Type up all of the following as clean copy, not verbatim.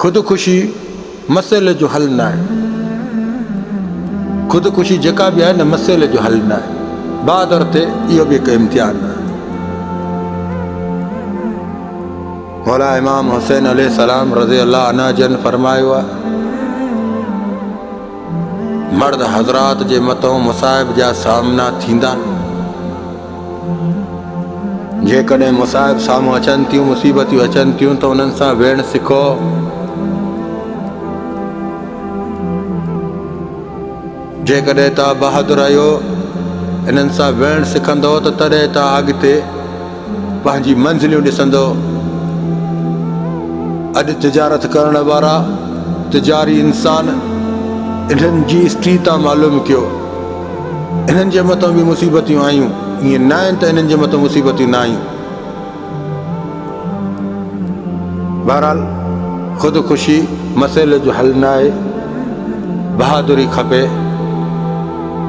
ख़ुदकुशी मसइले जो हल न आहे। ख़ुदकुशी जेका बि आहे न मसइले जो हल न आहे। बहादुर ते इहो बि हिकु इम्तिहान आहे। मौला इमाम हुसैन अलैहिस्सलाम रज़ी अल्लाह अन्हु जन फरमायो आहे, मर्द हज़रात जे मथां मुसाइब जा सामना थींदा। जेकॾहिं मुसाइब साम्हूं अचनि थियूं, मुसीबतूं अचनि थियूं त उन्हनि सां वेहणु सिखो। जेकॾहिं तव्हां बहादुर आहियो, इन्हनि सां वेहणु सिखंदो त तॾहिं तव्हां अॻिते पंहिंजी मंज़िलियूं ॾिसंदो। अॼु तिजारत करण वारा तिजारी इंसान इन्हनि जी हिस्ट्री तां मालूम कयो। इन्हनि जे मथां बि मुसीबतूं आयूं, ईअं न आहिनि त इन्हनि जे मथां मुसीबतूं न आयूं। बहरहाल ख़ुदकुशी मसइले जो हल न आहे। बहादुरी खपे।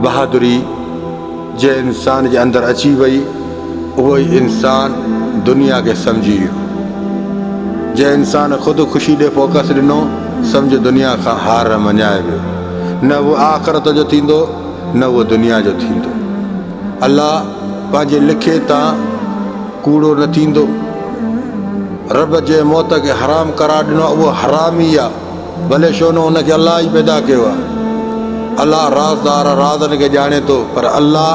बहादुरी जे इंसान जे अंदरि अची वई, उहो ई इंसान दुनिया खे सम्झी वियो। जे इंसान ख़ुदकुशी ॾे फोकस ॾिनो, सम्झ दुनिया खां हार मञाए वियो। न उहो आख़िरत जो थींदो, न उहो दुनिया जो थींदो। अल्लाह पंहिंजे लिखे तां कूड़ो न थींदो। रब जे मौत खे हराम करार ॾिनो, उहो हराम ई आहे, भले छो न हुनखे अल्लाह ई पैदा कयो आहे। अल्लाह राज़दार राज़नि खे ॼाणे थो, पर अल्लाह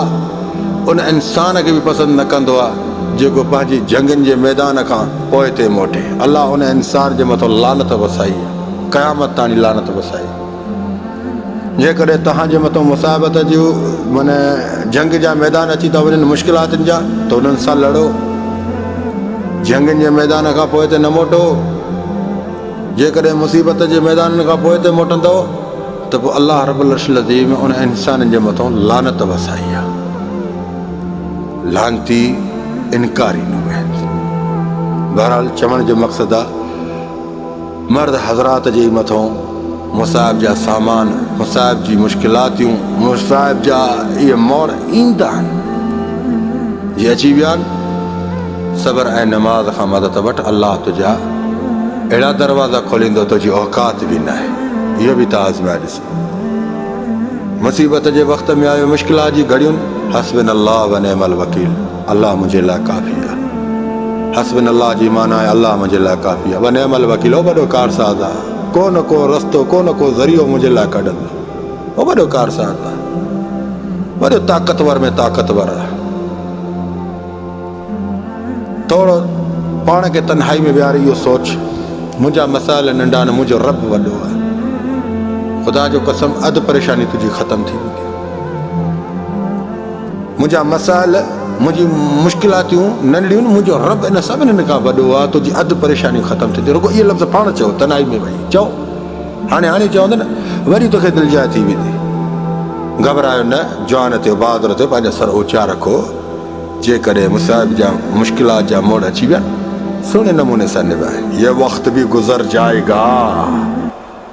उन इंसान खे बि पसंदि न कंदो आहे जेको पंहिंजी जंगनि जे मैदान खां पोइ ते मोटे। अल्लाह उन इंसान जे मथां लानत वसाई आहे, क़यामत ताणी लानत वसाई। जेकॾहिं तव्हांजे मथां मुसाइबत जूं माना जंग जा मैदान अची था वञनि, मुश्किलातुनि जा, त उन्हनि सां लड़ो। जंगनि जे मैदान खां पोइ ते न मोटो। जेकॾहिं मुसीबत जे मैदान खां पोइ ते मोटंदो त पोइ अल्लाह रब्बुल अर्शिल अज़ीम उन इंसाननि जे मथां लानत वसाई आहे। लानती इनकारी न वेंदी। बहरहाल चवण जो मक़सदु आहे, मर्द हज़रात जे मथां मुसाइब जा सामान, मुसाइब जी मुश्किलातूं, मुसाइब जा इहे मोड़ ईंदा आहिनि। जे अची विया आहिनि, सब्र ऐं नमाज़ खां मदद वठि। अल्लाह तुंहिंजा अहिड़ा दरवाज़ा खोलींदो तुंहिंजी औकात बि न आहे। इहो बि तव्हां आज़माए ॾिसो। मुसीबत जे वक़्त में आयो, मुश्किलात जी घड़ियुनि, हस्बुनल्लाह व निअमल वकील, अल्लाह मुंहिंजे लाइ काफ़ी आहे। हस्बुनल्लाह जी माना आहे अल्लाह मुंहिंजे लाइ काफ़ी आहे। व निअमल वकील, उहो वॾो कारसाज़ आहे। को न को रस्तो, को न को ज़रियो मुंहिंजे लाइ कढंदो। उहो वॾो कारसाज़ आहे, वॾो ताक़तवर में ताक़तवर आहे। थोरो पाण खे तन्हाई में विहारे इहो सोच, मुंहिंजा मसाइल नंढा न, मुंहिंजो रब वॾो आहे। ख़ुदा जो कसम, अधु परेशानी तुंहिंजी ख़तमु थी वेंदी। मुंहिंजा मसाइल, मुंहिंजी मुश्किलातूं नंढड़ियूं, मुंहिंजो रब इन सभिनीनि खां वॾो आहे। तुंहिंजी अधु परेशानी ख़तमु थींदी। रुगो इहे लफ़्ज़ पाण चओ, तनाई में वई चओ। हाणे चवंदे न, वरी तोखे दिलिजाए थी वेंदी। घबरायो न, जवान थियो, बहादुर थियो, पंहिंजा सर ऊचा रखो। जेकॾहिं मुसाइब जा, मुश्किलात जा मोड़ अची विया, सुहिणे नमूने सां निभाए। ये वक़्त भी गुज़र जाएगा।